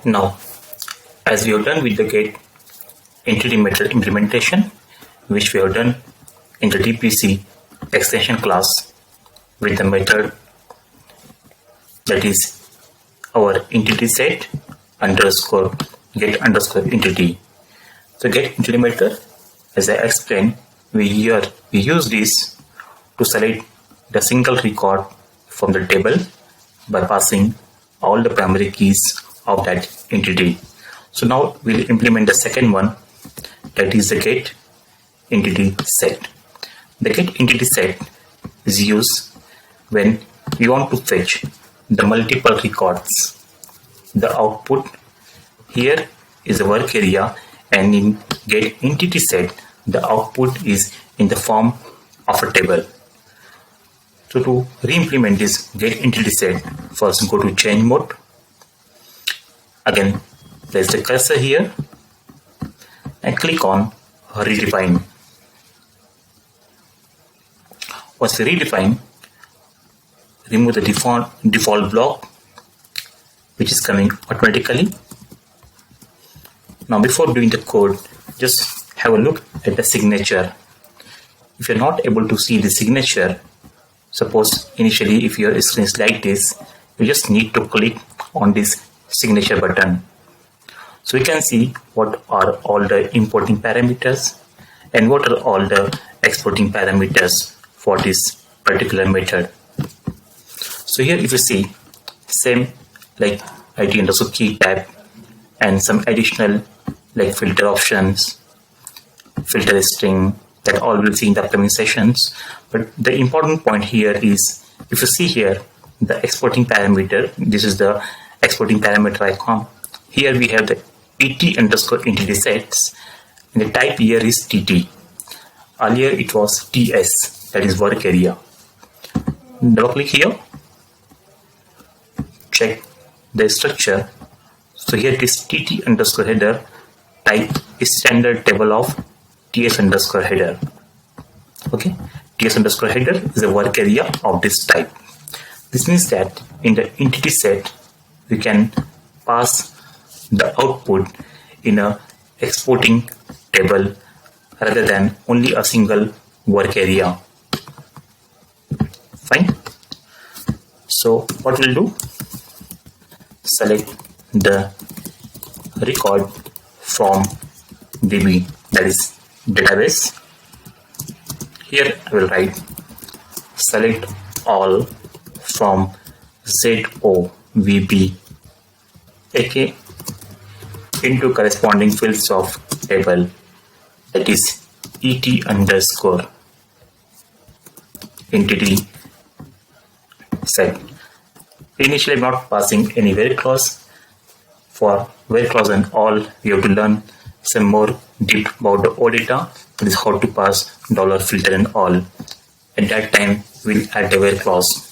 Now, as we have done with the get entity method implementation, which we have done in the DPC extension class with the method that is our entity set underscore get underscore entity. So get entity method, as I explained, we use this to select the single record from the table by passing all the primary keys of that entity. So now we'll implement the second one, that is the get entity set. The get entity set is used when we want to fetch the multiple records. The output here is a work area, and in get entity set the output is in the form of a table. So to re-implement this get entity set, first go to change mode. Again, place the cursor here and click on redefine. Once we redefine, remove the default block which is coming automatically. Now before doing the code, just have a look at the signature. If you're not able to see the signature, suppose initially if your screen is like this, you just need to click on this signature button. So we can see what are all the importing parameters and what are all the exporting parameters for this particular method. So here if you see, same like ID underscore key tab and some additional like filter options, filter string, that all we'll see in the upcoming sessions. But the important point here is, if you see here the exporting parameter, this is the exporting parameter icon. Here we have the ET underscore entity sets, and the type here is TT. Earlier it was TS, that is work area. Double click here, check the structure. So here it is TT underscore header, type is standard table of TS underscore header. Okay, TS underscore header is a work area of this type. This means that in the entity set we can pass the output in a exporting table rather than only a single work area. Fine. So what we'll do, select the record from DB, that is database. Here I will write select all from ZOVB AK into corresponding fields of table, that is ET underscore entity set. Initially I'm not passing any where clause. For where clause and all, we have to learn some more deep about the OData, that is how to pass dollar filter and all. At that time we'll add the where clause.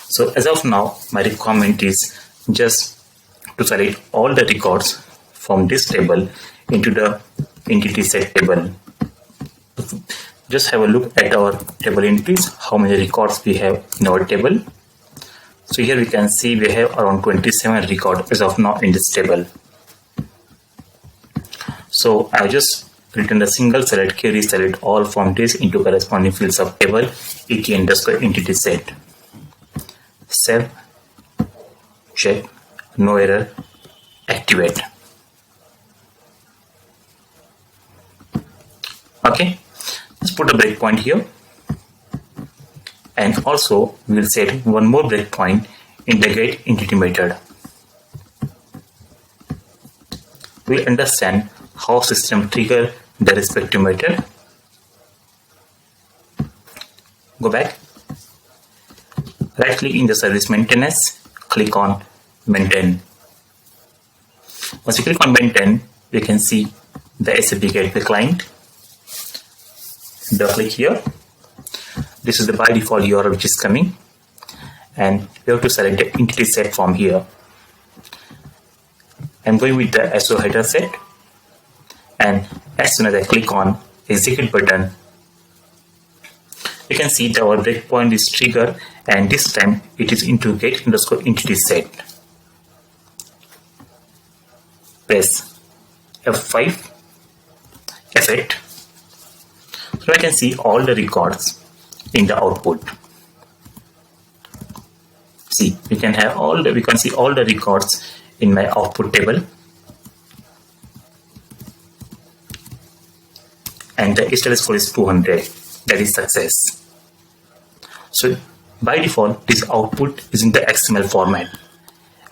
So as of now my requirement is just to select all the records from this table into the entity set table. Just have a look at our table entries, how many records we have in our table. So here we can see we have around 27 records as of now in this table. So I just written a single select query, select all from this into corresponding fields of table ET underscore entity set. Save, check, no error, activate. Okay, let's put a breakpoint here, and also we will set one more breakpoint in the get entity method. We'll understand how system trigger the respective method. Go back, right click in the service maintenance, click on maintain. Once you click on maintain, we can see the SAP Gateway client. Double click here. This is the by default URL which is coming, and we have to select the entity set from here. I'm going with the SO header set, and as soon as I click on execute button, you can see that our breakpoint is triggered, and this time it is into get underscore entity set. press F5, F8. So I can see all the records in the output. See, we can see all the records in my output table, and the yesterday score is 200. That is success. So by default, this output is in the XML format.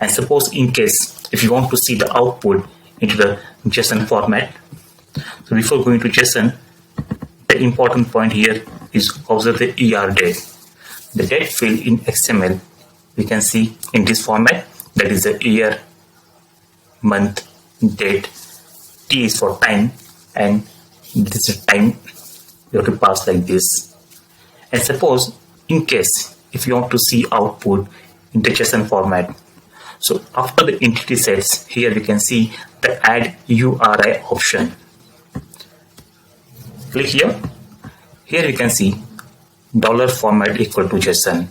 And suppose in case if you want to see the output into the JSON format, so before going to JSON, the important point here is observe the ER date. The date field in XML we can see in this format, that is the year, month, date. T is for time, and this is time you have to pass like this. And suppose in case if you want to see output in the JSON format, so after the entity sets, here we can see the add URI option. Click here. Here we can see $format equal to JSON.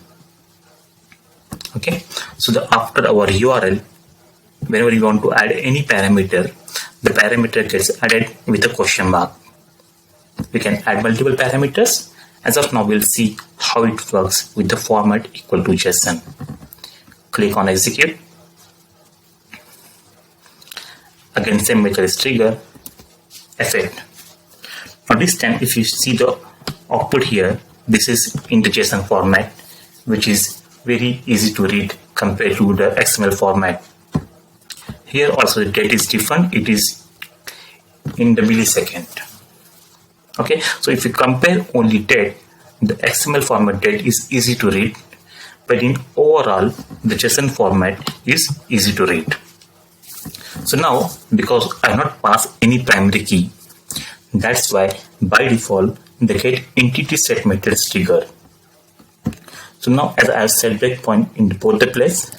Okay, so after our URL, whenever you want to add any parameter, the parameter gets added with a question mark. We can add multiple parameters. As of now, we'll see how it works with the format equal to JSON. Click on execute. Again, same method is trigger, F8. Now this time, if you see the output here, this is in the JSON format, which is very easy to read compared to the XML format. Here also the date is different. It is in the millisecond. Okay, so if you compare only date, the XML format date is easy to read, but in overall the JSON format is easy to read. So now, because I have not passed any primary key, that's why by default the get entity set method is triggered. So now, as I have set breakpoint in both the place,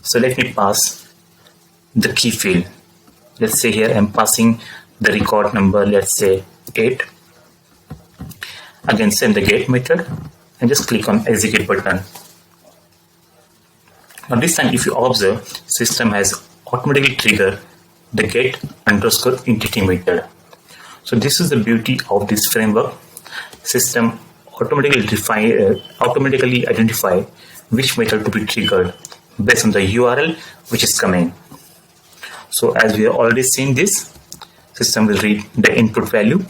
so let me pass the key field. Let's say here I'm passing the record number, let's say 8. Again, send the get method and just click on execute button. Now this time, if you observe, system has automatically triggered the get underscore entity method. So this is the beauty of this framework. System automatically identify which method to be triggered based on the URL which is coming. So as we have already seen this, system will read the input value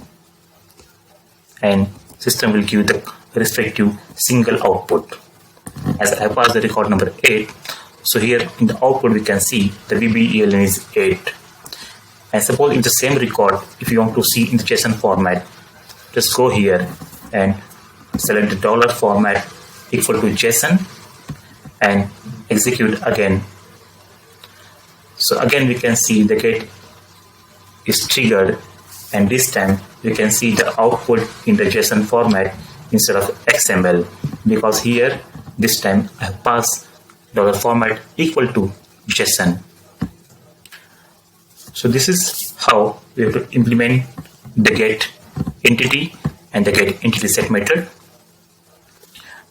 and system will give the respective single output. As I pass the record number 8, so here in the output we can see the BBELN is 8. And suppose in the same record, if you want to see in the JSON format, just go here and select the $format equal to JSON and execute again. So again we can see the get is triggered, and this time we can see the output in the JSON format instead of XML, because here this time I have passed $format equal to JSON. So this is how we have to implement the get entity and the get entity set method.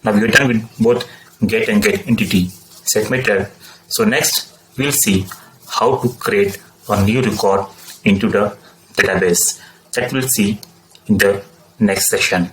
Now we are done with both get and get entity set method. So next we'll see how to create a new record into the database. That we'll see in the next session.